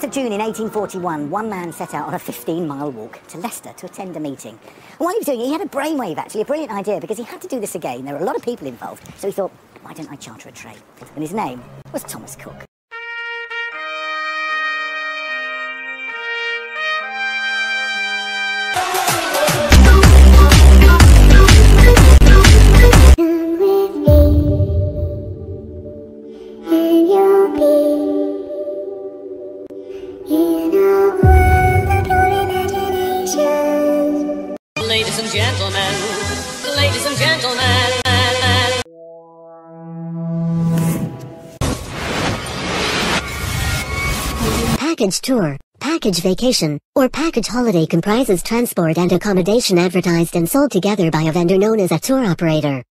of June in 1841, one man set out on a 15-mile walk to Leicester to attend a meeting. And while he was doing it, he had a brainwave, actually, a brilliant idea, because he had to do this again. There were a lot of people involved, so he thought, why don't I charter a train? And his name was Thomas Cook. Ladies and gentlemen, ladies and gentlemen. Package tour, package vacation, or package holiday comprises transport and accommodation advertised and sold together by a vendor known as a tour operator.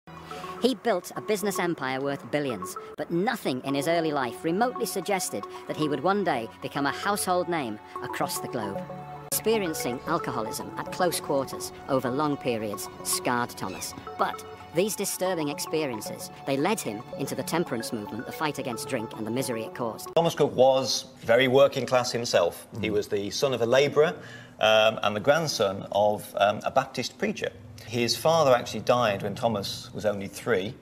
He built a business empire worth billions, but nothing in his early life remotely suggested that he would one day become a household name across the globe. Experiencing alcoholism at close quarters over long periods scarred Thomas, but these disturbing experiences, they led him into the temperance movement, the fight against drink and the misery it caused. Thomas Cook was very working class himself. He was the son of a labourer and the grandson of a Baptist preacher. His father actually died when Thomas was only 3.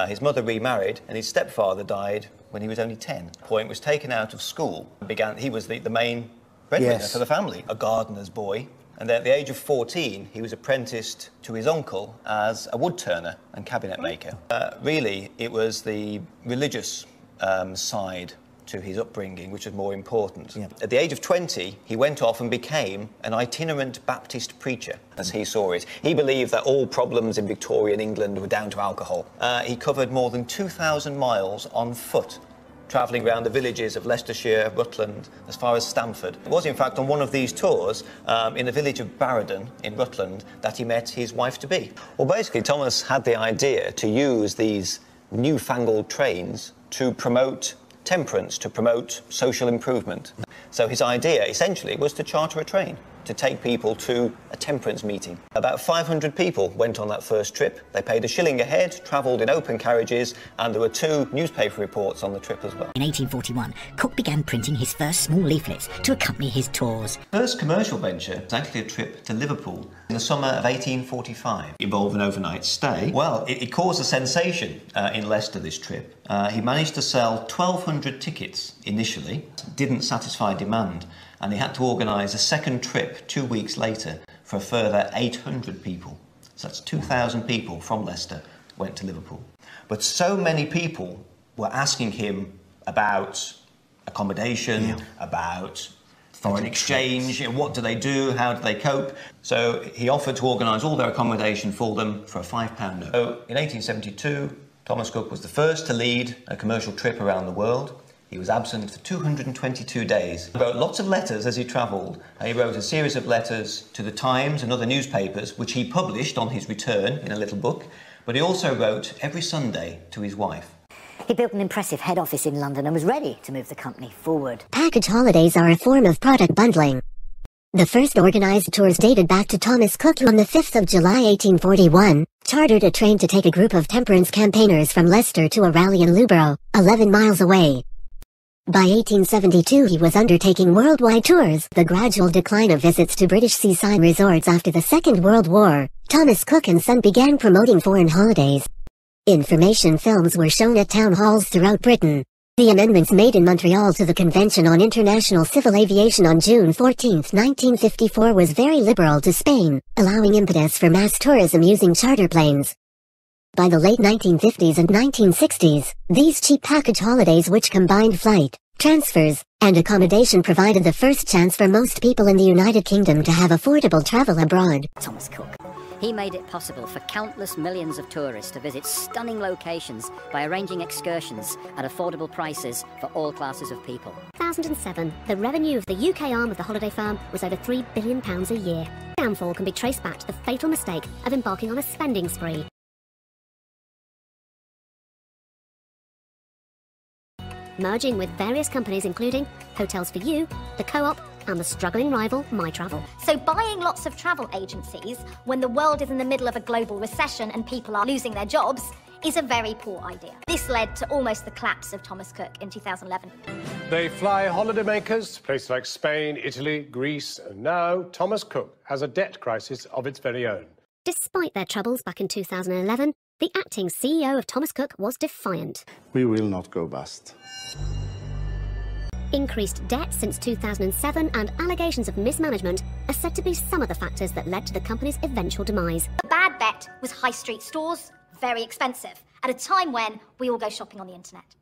His mother remarried, and his stepfather died when he was only 10. Point was taken out of school. He was the main breadwinner for the family, a gardener's boy. And then at the age of 14, he was apprenticed to his uncle as a wood turner and cabinet maker. Really, it was the religious side to his upbringing which was more important. Yeah. At the age of 20, he went off and became an itinerant Baptist preacher, as he saw it. He believed that all problems in Victorian England were down to alcohol. He covered more than 2,000 miles on foot, travelling around the villages of Leicestershire, Rutland, as far as Stamford. It was, in fact, on one of these tours, in the village of Barradon in Rutland, that he met his wife-to-be. Well, basically, Thomas had the idea to use these newfangled trains to promote temperance, to promote social improvement. So his idea, essentially, was to charter a train to take people to a temperance meeting. About 500 people went on that first trip. They paid a shilling a head, travelled in open carriages, and there were 2 newspaper reports on the trip as well. In 1841, Cook began printing his first small leaflets to accompany his tours. First commercial venture was actually a trip to Liverpool in the summer of 1845. It involved an overnight stay. Well, it caused a sensation in Leicester, this trip. He managed to sell 1,200 tickets initially. Didn't satisfy demand, and he had to organise a second trip 2 weeks later for a further 800 people. So that's 2,000 people from Leicester went to Liverpool. But so many people were asking him about accommodation, about foreign exchange, what do they do, how do they cope? So he offered to organise all their accommodation for them for a £5 note. So in 1872, Thomas Cook was the first to lead a commercial trip around the world. He was absent for 222 days. He wrote lots of letters as he travelled. He wrote a series of letters to the Times and other newspapers, which he published on his return in a little book. But he also wrote every Sunday to his wife. He built an impressive head office in London and was ready to move the company forward. Package holidays are a form of product bundling. The first organised tours dated back to Thomas Cook, who on the 5th of July 1841, chartered a train to take a group of temperance campaigners from Leicester to a rally in Loughborough, 11 miles away. By 1872 he was undertaking worldwide tours. The gradual decline of visits to British seaside resorts after the Second World War, Thomas Cook and Son began promoting foreign holidays. Information films were shown at town halls throughout Britain. The amendments made in Montreal to the Convention on International Civil Aviation on June 14, 1954 was very liberal to Spain, allowing impetus for mass tourism using charter planes. By the late 1950s and 1960s, these cheap package holidays, which combined flight, transfers, and accommodation, provided the first chance for most people in the United Kingdom to have affordable travel abroad. Thomas Cook. He made it possible for countless millions of tourists to visit stunning locations by arranging excursions at affordable prices for all classes of people. 2007, the revenue of the UK arm of the holiday firm was over £3 billion a year. The downfall can be traced back to the fatal mistake of embarking on a spending spree. Merging with various companies including Hotels for You, the Co-op, and the struggling rival My Travel. So buying lots of travel agencies when the world is in the middle of a global recession and people are losing their jobs is a very poor idea. This led to almost the collapse of Thomas Cook in 2011. They fly holidaymakers to places like Spain, Italy, Greece, and now Thomas Cook has a debt crisis of its very own. Despite their troubles back in 2011, the acting CEO of Thomas Cook was defiant. We will not go bust. Increased debt since 2007 and allegations of mismanagement are said to be some of the factors that led to the company's eventual demise. The bad bet was high street stores, very expensive, at a time when we all go shopping on the internet.